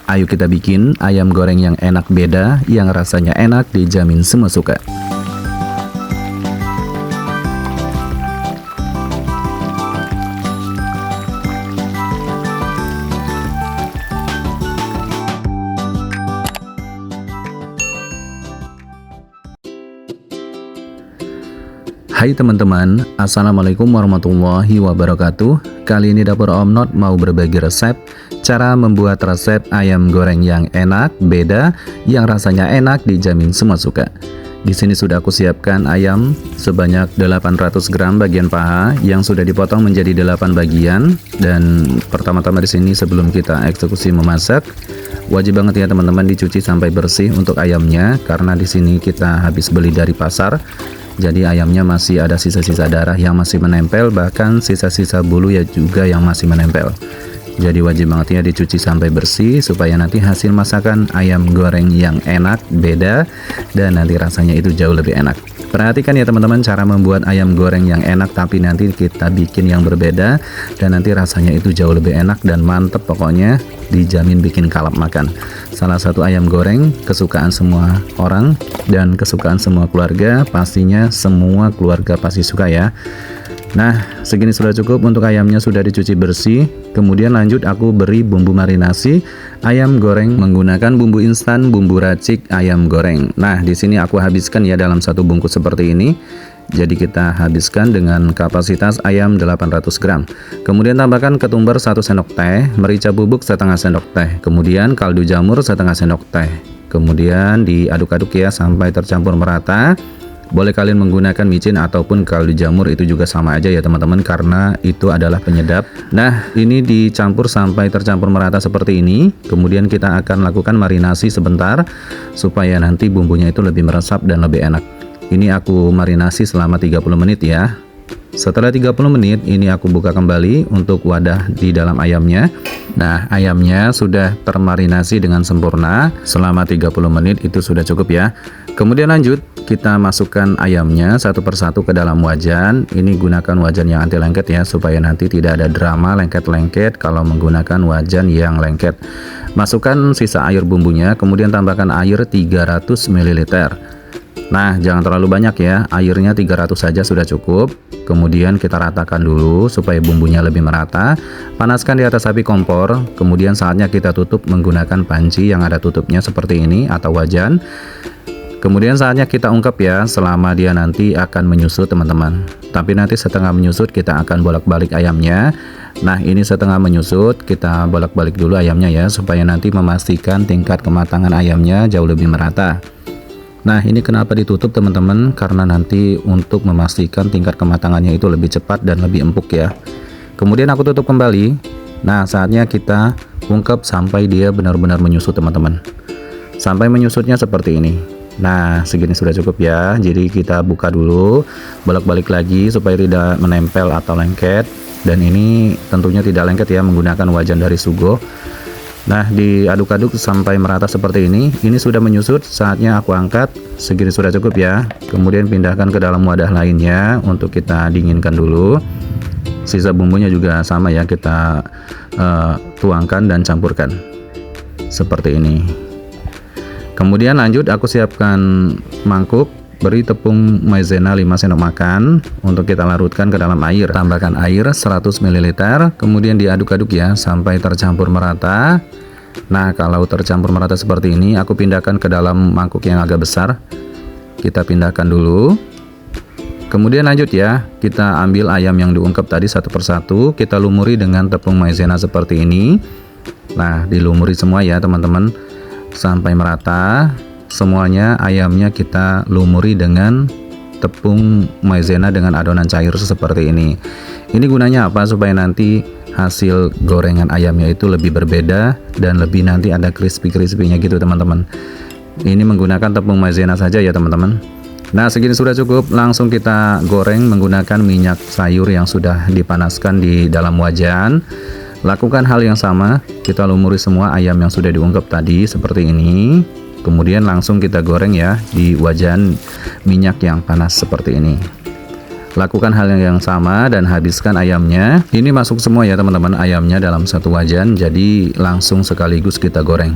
Ayo kita bikin ayam goreng yang enak beda, yang rasanya enak dijamin semua suka. Hai teman-teman, Assalamualaikum warahmatullahi wabarakatuh. Kali ini dapur Om Not mau berbagi resep cara membuat resep ayam goreng yang enak, beda, yang rasanya enak dijamin semua suka. Di sini sudah aku siapkan ayam sebanyak 800 gram bagian paha yang sudah dipotong menjadi 8 bagian. Dan pertama-tama di sini sebelum kita eksekusi memasak, wajib banget ya teman-teman dicuci sampai bersih untuk ayamnya, karena di sini kita habis beli dari pasar. Jadi ayamnya masih ada sisa-sisa darah yang masih menempel, bahkan sisa-sisa bulu ya juga yang masih menempel. Jadi wajib banget ya dicuci sampai bersih supaya nanti hasil masakan ayam goreng yang enak, beda, dan nanti rasanya itu jauh lebih enak. Perhatikan ya teman-teman cara membuat ayam goreng yang enak, tapi nanti kita bikin yang berbeda dan nanti rasanya itu jauh lebih enak dan mantep, pokoknya dijamin bikin kalap makan. Salah satu ayam goreng kesukaan semua orang dan kesukaan semua keluarga, pastinya semua keluarga pasti suka ya. Nah, segini sudah cukup untuk ayamnya, sudah dicuci bersih. Kemudian lanjut aku beri bumbu marinasi ayam goreng menggunakan bumbu instan, bumbu racik ayam goreng. Nah, di sini aku habiskan ya dalam satu bungkus seperti ini. Jadi kita habiskan dengan kapasitas ayam 800 gram. Kemudian tambahkan ketumbar 1 sendok teh, merica bubuk setengah sendok teh, kemudian kaldu jamur setengah sendok teh. Kemudian diaduk-aduk ya sampai tercampur merata. Boleh kalian menggunakan micin ataupun kaldu jamur, itu juga sama aja ya teman-teman, karena itu adalah penyedap. Nah, ini dicampur sampai tercampur merata seperti ini. Kemudian kita akan lakukan marinasi sebentar supaya nanti bumbunya itu lebih meresap dan lebih enak. Ini aku marinasi selama 30 menit ya. Setelah 30 menit ini aku buka kembali untuk wadah di dalam ayamnya. Nah, ayamnya sudah termarinasi dengan sempurna selama 30 menit, itu sudah cukup ya. Kemudian lanjut kita masukkan ayamnya satu persatu ke dalam wajan. Ini gunakan wajan yang anti lengket ya, supaya nanti tidak ada drama lengket-lengket kalau menggunakan wajan yang lengket. Masukkan sisa air bumbunya, kemudian tambahkan air 300 ml. Nah, jangan terlalu banyak ya, airnya 300 saja sudah cukup. Kemudian kita ratakan dulu supaya bumbunya lebih merata. Panaskan di atas api kompor, kemudian saatnya kita tutup menggunakan panci yang ada tutupnya seperti ini atau wajan. Kemudian saatnya kita ungkep ya, selama dia nanti akan menyusut teman-teman. Tapi nanti setengah menyusut kita akan bolak-balik ayamnya. Nah, ini setengah menyusut, kita bolak-balik dulu ayamnya ya, supaya nanti memastikan tingkat kematangan ayamnya jauh lebih merata. Nah, ini kenapa ditutup teman-teman, karena nanti untuk memastikan tingkat kematangannya itu lebih cepat dan lebih empuk ya. Kemudian aku tutup kembali. Nah, saatnya kita ungkep sampai dia benar-benar menyusut teman-teman. Sampai menyusutnya seperti ini. Nah, segini sudah cukup ya. Jadi kita buka dulu, bolak-balik lagi supaya tidak menempel atau lengket. Dan ini tentunya tidak lengket ya, menggunakan wajan dari Sugo. Nah, diaduk-aduk sampai merata seperti ini. Ini sudah menyusut, saatnya aku angkat. Segini sudah cukup ya. Kemudian pindahkan ke dalam wadah lainnya untuk kita dinginkan dulu. Sisa bumbunya juga sama ya, kita tuangkan dan campurkan seperti ini. Kemudian lanjut aku siapkan mangkuk, beri tepung maizena 5 sendok makan untuk kita larutkan ke dalam air. Tambahkan air 100 ml, kemudian diaduk-aduk ya sampai tercampur merata. Nah, kalau tercampur merata seperti ini, aku pindahkan ke dalam mangkuk yang agak besar. Kita pindahkan dulu. Kemudian lanjut ya, kita ambil ayam yang diungkep tadi satu persatu, kita lumuri dengan tepung maizena seperti ini. Nah, dilumuri semua ya teman-teman sampai merata. Semuanya ayamnya kita lumuri dengan tepung maizena dengan adonan cair seperti ini. Ini gunanya apa? Supaya nanti hasil gorengan ayamnya itu lebih berbeda dan lebih nanti ada crispy-crispy-nya gitu teman-teman. Ini menggunakan tepung maizena saja ya teman-teman. Nah, segini sudah cukup. Langsung kita goreng menggunakan minyak sayur yang sudah dipanaskan di dalam wajan. Lakukan hal yang sama, kita lumuri semua ayam yang sudah diungkep tadi seperti ini. Kemudian langsung kita goreng ya di wajan minyak yang panas seperti ini. Lakukan hal yang sama dan habiskan ayamnya. Ini masuk semua ya teman-teman, ayamnya dalam satu wajan, jadi langsung sekaligus kita goreng.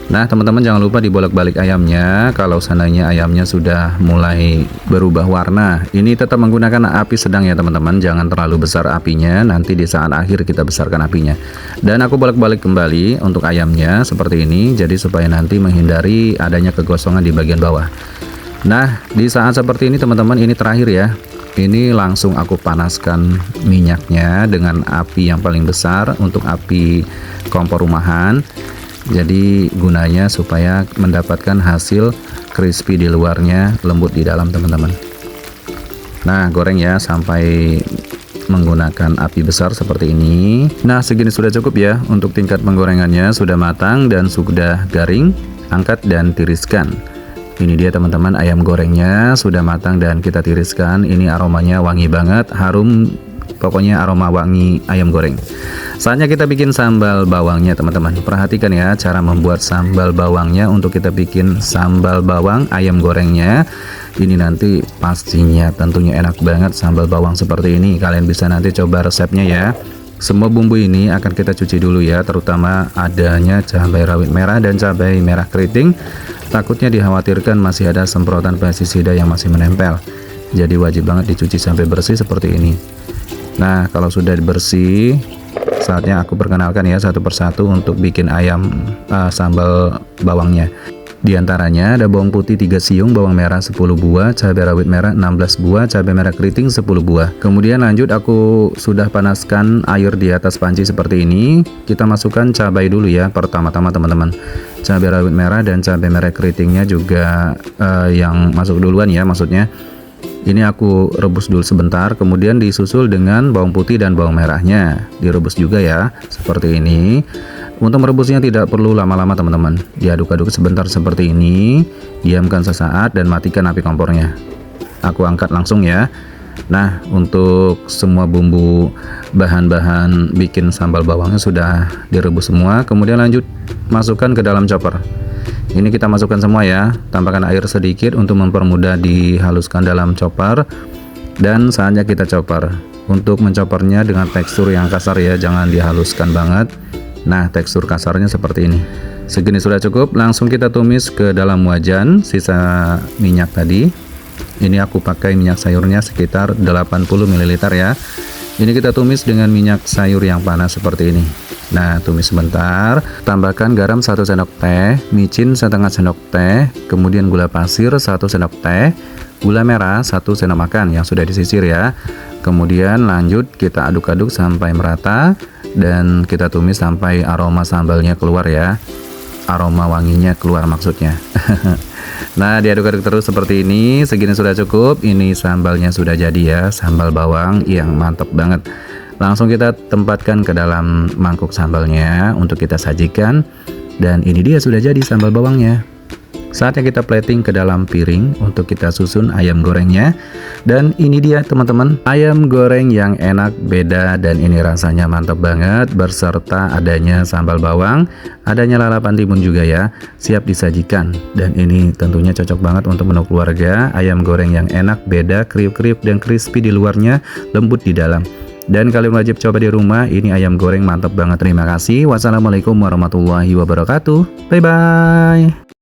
Nah teman-teman, jangan lupa dibolak-balik ayamnya. Kalau seandainya ayamnya sudah mulai berubah warna, ini tetap menggunakan api sedang ya teman-teman, jangan terlalu besar apinya, nanti di saat akhir kita besarkan apinya. Dan aku bolak-balik kembali untuk ayamnya seperti ini, jadi supaya nanti menghindari adanya kegosongan di bagian bawah. Nah di saat seperti ini teman-teman, ini terakhir ya, ini langsung aku panaskan minyaknya dengan api yang paling besar untuk api kompor rumahan. Jadi gunanya supaya mendapatkan hasil crispy di luarnya, lembut di dalam teman-teman. Nah goreng ya sampai menggunakan api besar seperti ini. Nah segini sudah cukup ya untuk tingkat penggorengannya, sudah matang dan sudah garing. Angkat dan tiriskan. Ini dia teman-teman, ayam gorengnya sudah matang dan kita tiriskan. Ini aromanya wangi banget, harum, pokoknya aroma wangi ayam goreng. Saatnya kita bikin sambal bawangnya teman-teman. Perhatikan ya cara membuat sambal bawangnya untuk kita bikin sambal bawang ayam gorengnya. Ini nanti pastinya tentunya enak banget sambal bawang seperti ini. Kalian bisa nanti coba resepnya ya. Semua bumbu ini akan kita cuci dulu ya, terutama adanya cabai rawit merah dan cabai merah keriting. Takutnya dikhawatirkan masih ada semprotan pestisida yang masih menempel. Jadi wajib banget dicuci sampai bersih seperti ini. Nah kalau sudah bersih, saatnya aku perkenalkan ya satu persatu untuk bikin ayam sambal bawangnya. Di antaranya ada bawang putih 3 siung, bawang merah 10 buah, cabai rawit merah 16 buah, cabai merah keriting 10 buah. Kemudian lanjut aku sudah panaskan air di atas panci seperti ini. Kita masukkan cabai dulu ya pertama-tama teman-teman. Cabai rawit merah dan cabai merah keritingnya juga yang masuk duluan ya maksudnya. Ini aku rebus dulu sebentar, kemudian disusul dengan bawang putih dan bawang merahnya. Direbus juga ya seperti ini. Untuk merebusnya tidak perlu lama-lama teman-teman, diaduk-aduk sebentar seperti ini, diamkan sesaat dan matikan api kompornya. Aku angkat langsung ya. Nah untuk semua bumbu bahan-bahan bikin sambal bawangnya sudah direbus semua, kemudian lanjut masukkan ke dalam chopper. Ini kita masukkan semua ya, tambahkan air sedikit untuk mempermudah dihaluskan dalam chopper. Dan saatnya kita chopper. Untuk menchoppernya dengan tekstur yang kasar ya, jangan dihaluskan banget. Nah tekstur kasarnya seperti ini. Segini sudah cukup, langsung kita tumis ke dalam wajan sisa minyak tadi. Ini aku pakai minyak sayurnya sekitar 80 ml ya. Ini kita tumis dengan minyak sayur yang panas seperti ini. Nah tumis sebentar, tambahkan garam 1 sendok teh, micin setengah sendok teh, kemudian gula pasir 1 sendok teh, gula merah 1 sendok makan yang sudah disisir ya. Kemudian lanjut kita aduk-aduk sampai merata dan kita tumis sampai aroma sambalnya keluar ya, aroma wanginya keluar maksudnya. Nah diaduk-aduk terus seperti ini. Segini sudah cukup. Ini sambalnya sudah jadi ya, sambal bawang yang mantap banget. Langsung kita tempatkan ke dalam mangkuk sambalnya untuk kita sajikan. Dan ini dia sudah jadi sambal bawangnya. Saatnya kita plating ke dalam piring untuk kita susun ayam gorengnya. Dan ini dia teman-teman, ayam goreng yang enak, beda, dan ini rasanya mantap banget beserta adanya sambal bawang, adanya lalapan timun juga ya, siap disajikan. Dan ini tentunya cocok banget untuk menu keluarga. Ayam goreng yang enak, beda, kriuk-kriuk dan crispy di luarnya, lembut di dalam. Dan kalian wajib coba di rumah, ini ayam goreng mantap banget. Terima kasih. Wassalamualaikum warahmatullahi wabarakatuh. Bye bye.